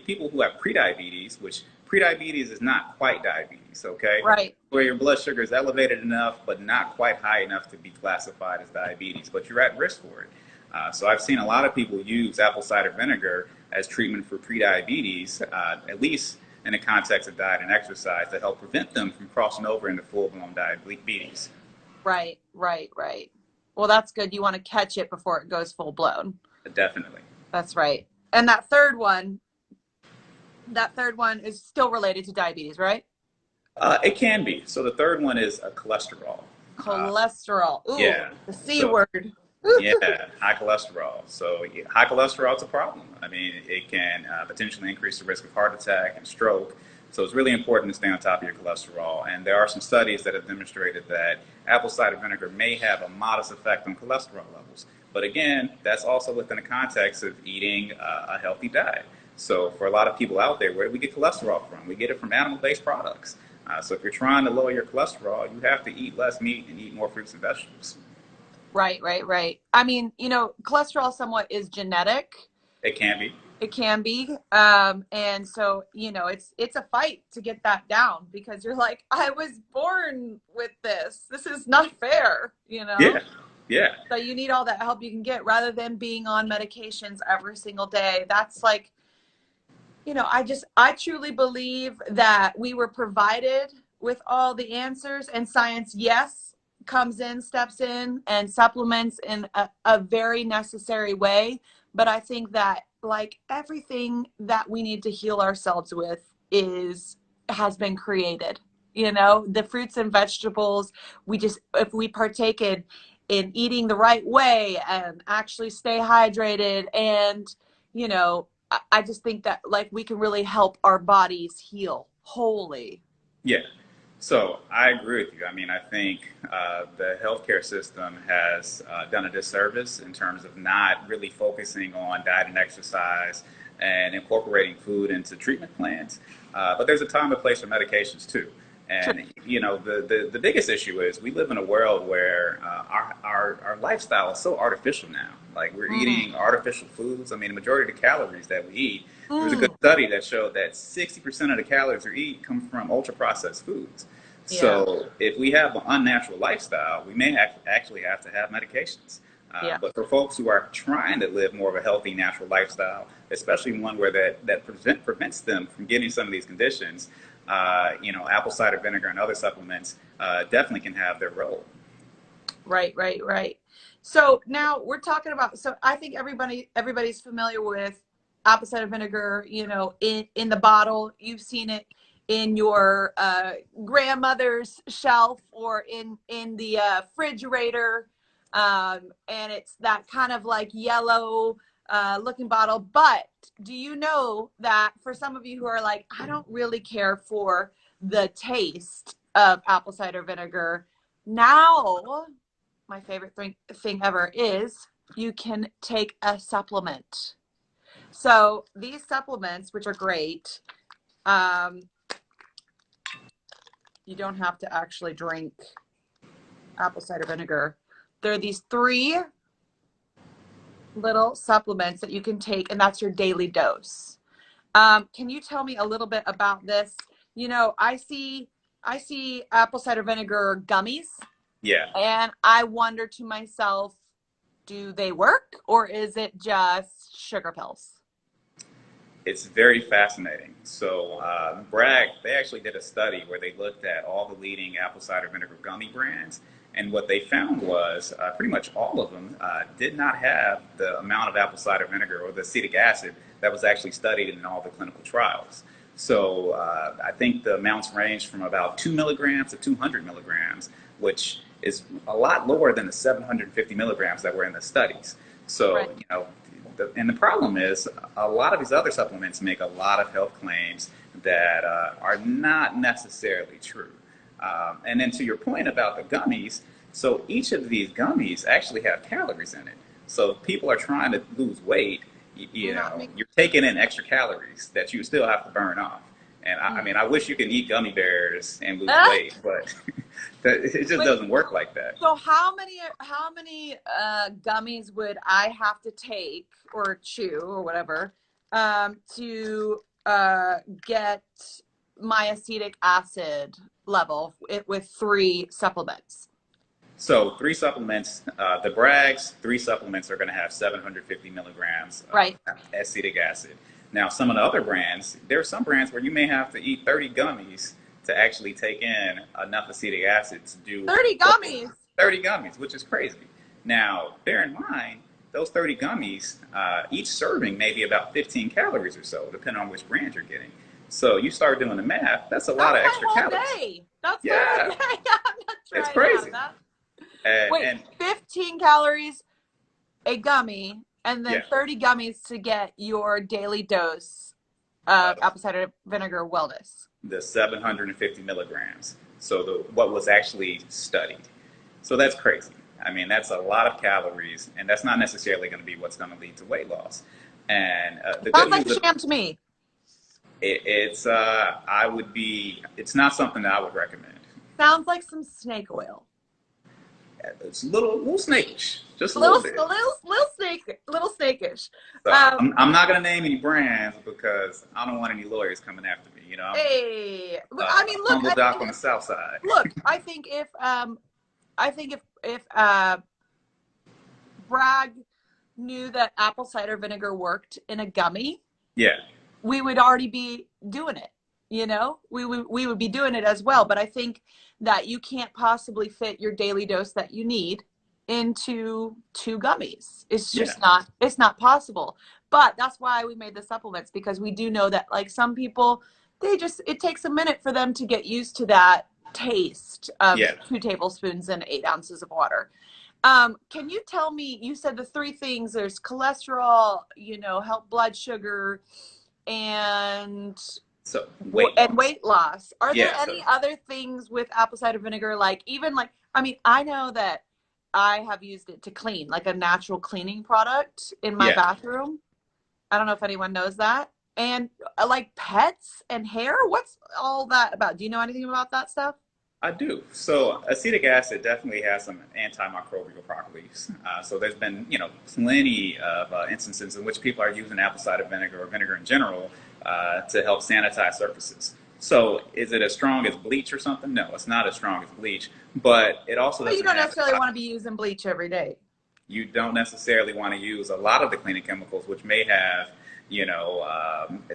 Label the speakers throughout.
Speaker 1: people who have prediabetes, which prediabetes is not quite diabetes, okay?
Speaker 2: Right.
Speaker 1: Where your blood sugar is elevated enough, but not quite high enough to be classified as diabetes, but you're at risk for it. So I've seen a lot of people use apple cider vinegar as treatment for prediabetes, at least in the context of diet and exercise, to help prevent them from crossing over into full-blown diabetes.
Speaker 2: Right, right, right. Well, that's good. You want to catch it before it goes full blown.
Speaker 1: Definitely.
Speaker 2: That's right. And that third one is still related to diabetes, right?
Speaker 1: It can be. So the third one is cholesterol. Uh,
Speaker 2: Cholesterol. Ooh,
Speaker 1: yeah.
Speaker 2: the C
Speaker 1: So
Speaker 2: word.
Speaker 1: yeah, high cholesterol. So yeah, high cholesterol is a problem. I mean, it can potentially increase the risk of heart attack and stroke. So it's really important to stay on top of your cholesterol. And there are some studies that have demonstrated that apple cider vinegar may have a modest effect on cholesterol levels. But again, that's also within the context of eating a healthy diet. So for a lot of people out there, where do we get cholesterol from? We get it from animal-based products. So if you're trying to lower your cholesterol, you have to eat less meat and eat more fruits and vegetables.
Speaker 2: Right, right, right. I mean, cholesterol somewhat is genetic.
Speaker 1: It can be.
Speaker 2: It can be. And so, it's a fight to get that down because you're like, I was born with this. This is not fair,
Speaker 1: Yeah, yeah,
Speaker 2: So you need all that help you can get rather than being on medications every single day. That's like, I truly believe that we were provided with all the answers, and science, yes, comes in, steps in, and supplements in a very necessary way. But I think that, like everything that we need to heal ourselves with, has been created. The fruits and vegetables, if we partake in eating the right way and actually stay hydrated, and you know I just think that, like, we can really help our bodies heal wholly.
Speaker 1: yeah. So I agree with you. I mean, I think the healthcare system has done a disservice in terms of not really focusing on diet and exercise and incorporating food into treatment plans. But there's a time and place for medications too.
Speaker 2: True.
Speaker 1: And the biggest issue is we live in a world where our lifestyle is so artificial now. Like we're
Speaker 2: Mm.
Speaker 1: eating artificial foods. I mean, the majority of the calories that we eat, there was a good
Speaker 2: Mm.
Speaker 1: study that showed that 60% of the calories we eat come from ultra processed foods.
Speaker 2: Yeah.
Speaker 1: So if we have an unnatural lifestyle, we may actually have to have medications.
Speaker 2: Yeah.
Speaker 1: But for folks who are trying to live more of a healthy, natural lifestyle, especially one where that prevents them from getting some of these conditions, apple cider vinegar and other supplements definitely can have their role.
Speaker 2: Right, right, right. So now we're talking about, so I think everybody's familiar with apple cider vinegar, in the bottle. You've seen it in your grandmother's shelf or in the refrigerator. And it's that kind of like yellow looking bottle. But do you know that for some of you who are like, I don't really care for the taste of apple cider vinegar, now my favorite thing ever is you can take a supplement. So these supplements, which are great, um, you don't have to actually drink apple cider vinegar. There are these three little supplements that you can take, and that's your daily dose. Can you tell me a little bit about this? I see apple cider vinegar gummies,
Speaker 1: Yeah.
Speaker 2: and I wonder to myself, do they work or is it just sugar pills?
Speaker 1: It's very fascinating. So, Bragg, they actually did a study where they looked at all the leading apple cider vinegar gummy brands. And what they found was pretty much all of them did not have the amount of apple cider vinegar or the acetic acid that was actually studied in all the clinical trials. So I think the amounts range from about 2 milligrams to 200 milligrams, which is a lot lower than the 750 milligrams that were in the studies.
Speaker 2: Right.
Speaker 1: So, and the problem is a lot of these other supplements make a lot of health claims that are not necessarily true. And then to your point about the gummies, so each of these gummies actually have calories in it. So if people are trying to lose weight,
Speaker 2: You're not making.
Speaker 1: you're taking in extra calories that you still have to burn off. And I
Speaker 2: Mm.
Speaker 1: mean, I wish you could eat gummy bears and lose
Speaker 2: Ah,
Speaker 1: weight, but it just
Speaker 2: wait.
Speaker 1: doesn't work like that.
Speaker 2: So how many gummies would I have to take or chew or whatever to get my acetic acid level with 3 supplements.
Speaker 1: So three supplements, the Bragg's three supplements are going to have 750 milligrams
Speaker 2: Right.
Speaker 1: of acetic acid. Now, some of the other brands, there are some brands where you may have to eat 30 gummies to actually take in enough acetic acid to do
Speaker 2: 30 gummies.
Speaker 1: 30 gummies, which is crazy. Now, bear in mind, those 30 gummies, each serving may be about 15 calories or so, depending on which brand you're getting. So you start doing the math, that's a lot of
Speaker 2: That's
Speaker 1: extra
Speaker 2: my whole
Speaker 1: calories.
Speaker 2: day. That's my whole
Speaker 1: Yeah,
Speaker 2: day. I'm not
Speaker 1: it's
Speaker 2: trying to have
Speaker 1: crazy.
Speaker 2: that. Wait,
Speaker 1: And
Speaker 2: 15 calories a gummy, and then
Speaker 1: yeah,
Speaker 2: 30 gummies to get your daily dose
Speaker 1: uh,
Speaker 2: of apple cider vinegar wellness.
Speaker 1: the 750 milligrams. So what was actually studied. So that's crazy. I mean, that's a lot of calories, and that's not necessarily going to be what's going to lead to weight loss. And the
Speaker 2: Sounds
Speaker 1: good
Speaker 2: like
Speaker 1: news,
Speaker 2: a sham to me.
Speaker 1: it's not something that I would recommend.
Speaker 2: Sounds like some snake oil.
Speaker 1: It's a little snakish, just a
Speaker 2: Little,
Speaker 1: little bit.
Speaker 2: little snakish.
Speaker 1: So
Speaker 2: Um,
Speaker 1: I'm not going to name any brands because I don't want any lawyers coming after me. You know, I'm
Speaker 2: hey, I mean,
Speaker 1: a
Speaker 2: look,
Speaker 1: humble doc on the south side.
Speaker 2: I think if Bragg knew that apple cider vinegar worked in a gummy,
Speaker 1: Yeah,
Speaker 2: we would already be doing it. You know, we would be doing it as well. But I think that you can't possibly fit your daily dose that you need into 2 gummies. It's
Speaker 1: yeah,
Speaker 2: just not, it's not possible. But that's why we made the supplements, because we do know that like some people, it takes a minute for them to get used to that taste of
Speaker 1: yeah.
Speaker 2: 2 tablespoons and 8 ounces of water. Can you tell me, you said the 3 things, there's cholesterol, help blood sugar, and
Speaker 1: So weight
Speaker 2: and
Speaker 1: loss.
Speaker 2: weight loss. Are there
Speaker 1: Yeah, so
Speaker 2: any other things with apple cider vinegar? Like even like, I mean, I know that I have used it to clean, like a natural cleaning product in my
Speaker 1: yeah.
Speaker 2: bathroom. I don't know if anyone knows that. And like pets and hair, what's all that about? Do you know anything about that stuff?
Speaker 1: I do. So acetic acid definitely has some antimicrobial properties. So there's been, plenty of instances in which people are using apple cider vinegar or vinegar in general to help sanitize surfaces. So is it as strong as bleach or something? No, it's not as strong as bleach, but it also
Speaker 2: But you
Speaker 1: doesn't
Speaker 2: don't
Speaker 1: have
Speaker 2: necessarily want to be using bleach every day.
Speaker 1: you don't necessarily want to use a lot of the cleaning chemicals, which may have,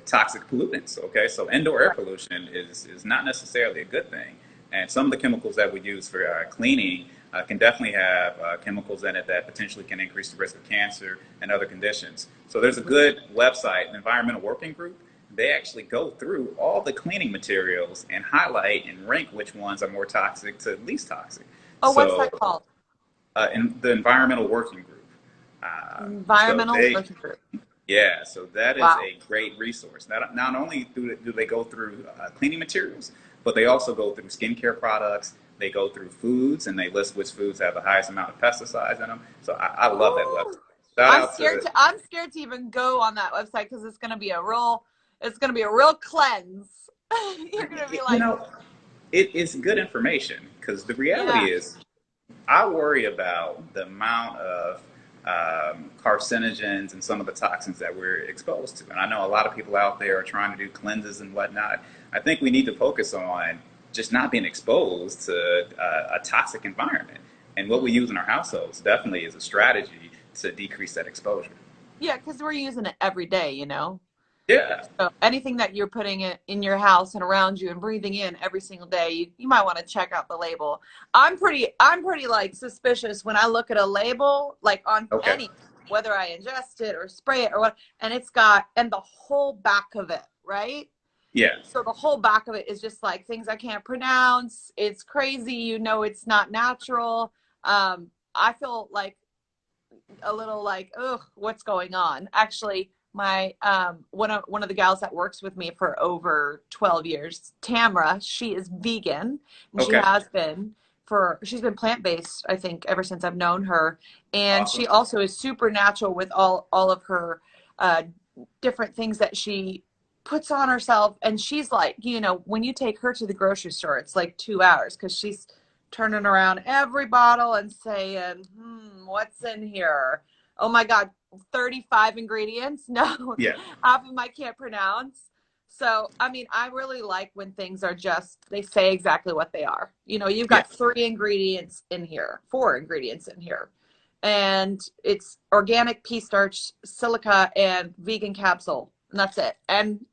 Speaker 1: toxic pollutants. Okay, so indoor air
Speaker 2: Right.
Speaker 1: pollution is not necessarily a good thing. And some of the chemicals that we use for cleaning can definitely have chemicals in it that potentially can increase the risk of cancer and other conditions. So there's a good website, an environmental working group. They actually go through all the cleaning materials and highlight and rank which ones are more toxic to least toxic.
Speaker 2: Oh, what's
Speaker 1: So
Speaker 2: that called?
Speaker 1: in the environmental working group. So
Speaker 2: Environmental working group.
Speaker 1: yeah, so that is
Speaker 2: Wow.
Speaker 1: a great resource. Not only do they go through cleaning materials, but they also go through skincare products. They go through foods, and they list which foods have the highest amount of pesticides in them. So I love that website.
Speaker 2: Ooh.
Speaker 1: Shout out to
Speaker 2: I'm scared to even go on that website because it's gonna be a real cleanse. You're gonna be
Speaker 1: you
Speaker 2: like,
Speaker 1: know, it is good information because the reality
Speaker 2: yeah.
Speaker 1: is I worry about the amount of carcinogens and some of the toxins that we're exposed to. And I know a lot of people out there are trying to do cleanses and whatnot. I think we need to focus on just not being exposed to a toxic environment. And what we use in our households definitely is a strategy to decrease that exposure.
Speaker 2: Yeah, because we're using it every day.
Speaker 1: Yeah,
Speaker 2: So anything that you're putting in your house and around you and breathing in every single day, you might want to check out the label. I'm pretty like suspicious when I look at a label, like on
Speaker 1: okay.
Speaker 2: any, whether I ingest it or spray it or what, and and the whole back of it, right?
Speaker 1: Yeah,
Speaker 2: So the whole back of it is just like things I can't pronounce. It's crazy. It's not natural. I feel like a little like, ugh, what's going on? Actually, my one of the gals that works with me for over 12 years, Tamra, she is vegan, and she
Speaker 1: okay.
Speaker 2: has been she's been plant-based, I think, ever since I've known her. And
Speaker 1: Awesome.
Speaker 2: she also is super natural with all of her uh, different things that she puts on herself. And she's like, when you take her to the grocery store, it's like 2 hours because she's turning around every bottle and saying, what's in here? Oh my God. 35 ingredients. No,
Speaker 1: Yeah.
Speaker 2: half of them I can't pronounce. So, I mean, I really like when things are just, they say exactly what they are. You know, you've
Speaker 1: Yeah.
Speaker 2: got 3 ingredients in here, 4 ingredients in here, and it's organic pea starch, silica, and vegan capsule. And that's it. And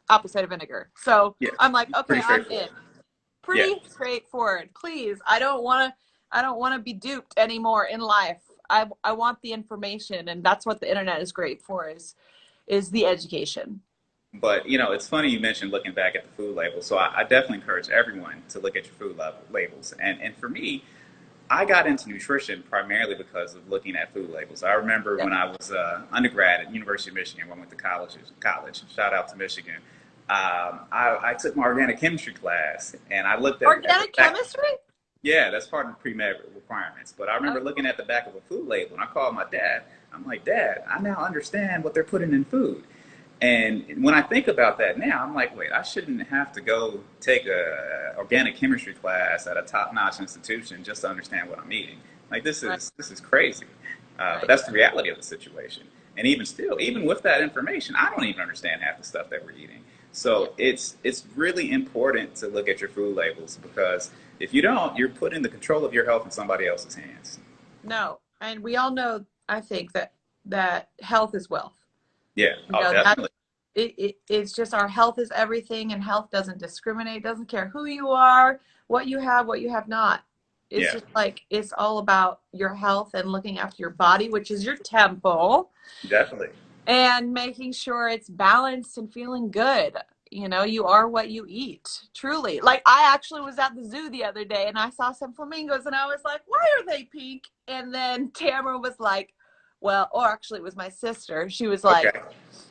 Speaker 2: apple cider vinegar. So
Speaker 1: Yeah.
Speaker 2: I'm like, okay,
Speaker 1: Pretty
Speaker 2: I'm in.
Speaker 1: straightforward. Yeah.
Speaker 2: Pretty straightforward. Please, I don't want to be duped anymore in life. I want the information, and that's what the internet is great for, is the education.
Speaker 1: But it's funny you mentioned looking back at the food labels. So I definitely encourage everyone to look at your labels. And for me, I got into nutrition primarily because of looking at food labels. I remember
Speaker 2: Yeah.
Speaker 1: when I was undergrad at University of Michigan, when I went to college. Shout out to Michigan. I took my organic chemistry class, and I looked at the
Speaker 2: Organic
Speaker 1: back.
Speaker 2: chemistry?
Speaker 1: Yeah, that's part of the pre-med requirements. But I remember
Speaker 2: Okay.
Speaker 1: looking at the back of a food label, and I called my dad. I'm like, Dad, I now understand what they're putting in food. And when I think about that now, I'm like, wait, I shouldn't have to go take a organic chemistry class at a top-notch institution just to understand what I'm eating. Like
Speaker 2: Right,
Speaker 1: this is crazy. But
Speaker 2: right.
Speaker 1: that's the reality of the situation. And even still, even with that information, I don't even understand half the stuff that we're eating.
Speaker 2: Yeah.
Speaker 1: So it's really important to look at your food labels, because if you don't, you're putting the control of your health in somebody else's hands.
Speaker 2: No, and we all know, I think that health is wealth.
Speaker 1: Yeah.
Speaker 2: You
Speaker 1: Oh,
Speaker 2: know that
Speaker 1: definitely.
Speaker 2: it's just our health is everything, and health doesn't discriminate, doesn't care who you are, what you have not. It's
Speaker 1: Yeah.
Speaker 2: just like it's all about your health and looking after your body, which is your temple,
Speaker 1: Definitely.
Speaker 2: and making sure it's balanced and feeling good. You know, you are what you eat, truly. Like, I actually was at the zoo the other day and I saw some flamingos and I was like, why are they pink? And then Tamara was like, well, or actually, it was my sister. She was
Speaker 1: Okay.
Speaker 2: like,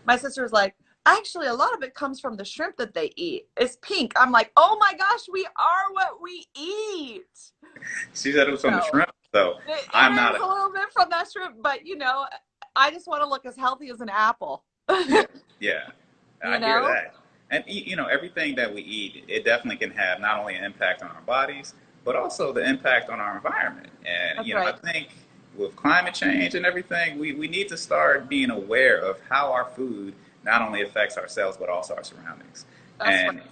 Speaker 2: my sister was like, actually, a lot of it comes from the shrimp that they eat. It's pink. I'm like, oh my gosh, we are what we eat.
Speaker 1: She said it was from the
Speaker 2: So
Speaker 1: shrimp, so I'm
Speaker 2: it
Speaker 1: not
Speaker 2: is
Speaker 1: a
Speaker 2: a little bit from that shrimp, but you know, I just want to look as healthy as an apple.
Speaker 1: yeah, yeah.
Speaker 2: You
Speaker 1: I hear
Speaker 2: know?
Speaker 1: that. And everything that we eat, it definitely can have not only an impact on our bodies, but also the impact on our environment. And
Speaker 2: That's
Speaker 1: I
Speaker 2: right.
Speaker 1: think with climate change and everything, we need to start being aware of how our food not only affects ourselves but also our surroundings.
Speaker 2: That's right.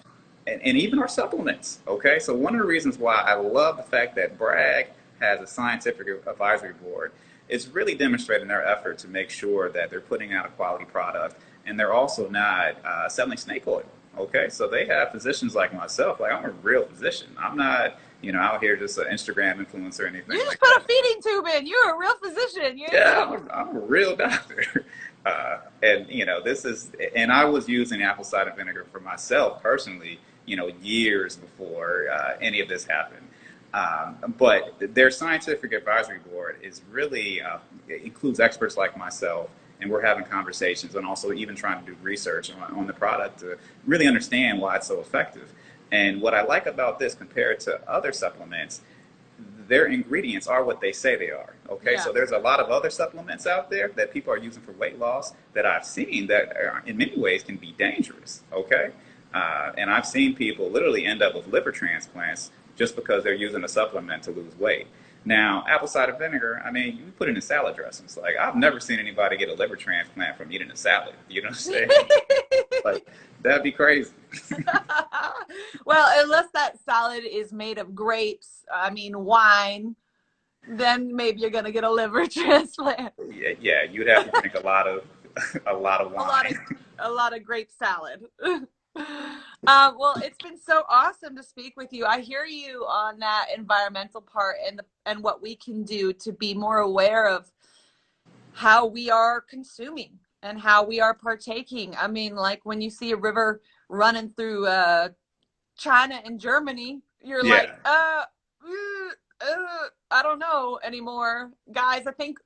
Speaker 1: And and even our supplements. Okay, so one of the reasons why I love the fact that Bragg has a scientific advisory board is really demonstrating their effort to make sure that they're putting out a quality product, and they're also not selling snake oil. Okay, so they have physicians like myself. Like, I'm a real physician. I'm not out here just an Instagram influencer or
Speaker 2: You
Speaker 1: anything
Speaker 2: just
Speaker 1: like
Speaker 2: put a
Speaker 1: that.
Speaker 2: feeding tube in. You're a real physician. You ain't
Speaker 1: Yeah,
Speaker 2: kidding.
Speaker 1: I'm a real doctor. And I was using apple cider vinegar for myself personally, years before any of this happened. But their scientific advisory board is really it includes experts like myself, and we're having conversations and also even trying to do research on the product to really understand why it's so effective. And what I like about this compared to other supplements, their ingredients are what they say they are. Okay,
Speaker 2: Yeah.
Speaker 1: so there's a lot of other supplements out there that people are using for weight loss that I've seen that are, in many ways can be dangerous. Okay, and I've seen people literally end up with liver transplants just because they're using a supplement to lose weight. Now, apple cider vinegar, I mean, you put it in salad dressings. Like, I've never seen anybody get a liver transplant from eating a salad. You know what I'm saying? Like, that'd be crazy.
Speaker 2: Well, unless that salad is made of grapes, I mean wine, then maybe you're gonna get a liver transplant.
Speaker 1: Yeah, yeah, you'd have to drink a lot of a lot of
Speaker 2: A lot of
Speaker 1: wine.
Speaker 2: grape salad. Well, it's been so awesome to speak with you. I hear you on that environmental part and what we can do to be more aware of how we are consuming and how we are partaking. I mean, like when you see a river running through China and Germany, you're like,
Speaker 1: Yeah.
Speaker 2: I don't know anymore, guys. I think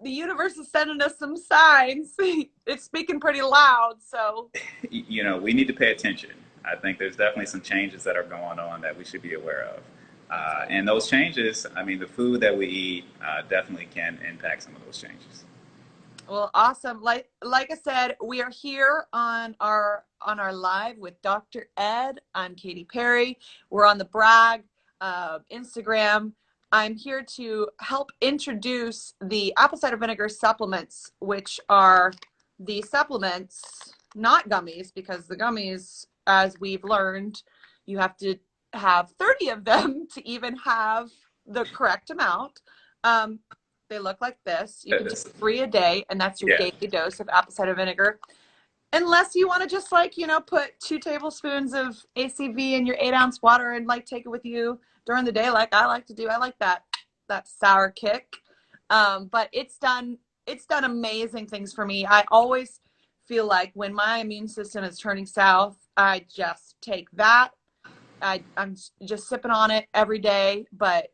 Speaker 2: the universe is sending us some signs. It's speaking pretty loud. So
Speaker 1: We need to pay attention. I think there's definitely some changes that are going on that we should be aware of.
Speaker 2: that's right.
Speaker 1: And those changes, I mean, the food that we eat definitely can impact some of those changes.
Speaker 2: Well, awesome. Like I said, we are here on our live with Dr. Ed. I'm Katy Perry. We're on the Bragg Instagram. I'm here to help introduce the apple cider vinegar supplements, which are the supplements, not gummies, because the gummies, as we've learned, you have to have 30 of them to even have the correct amount. Um, they look like this. You can take 3 a day, and that's your
Speaker 1: Yeah.
Speaker 2: daily dose of apple cider vinegar. Unless you want to just like, put 2 tablespoons of ACV in your 8-ounce water and like take it with you during the day, like I like to do. I like that sour kick. But it's done amazing things for me. I always feel like when my immune system is turning south, I just take that. I'm just sipping on it every day, but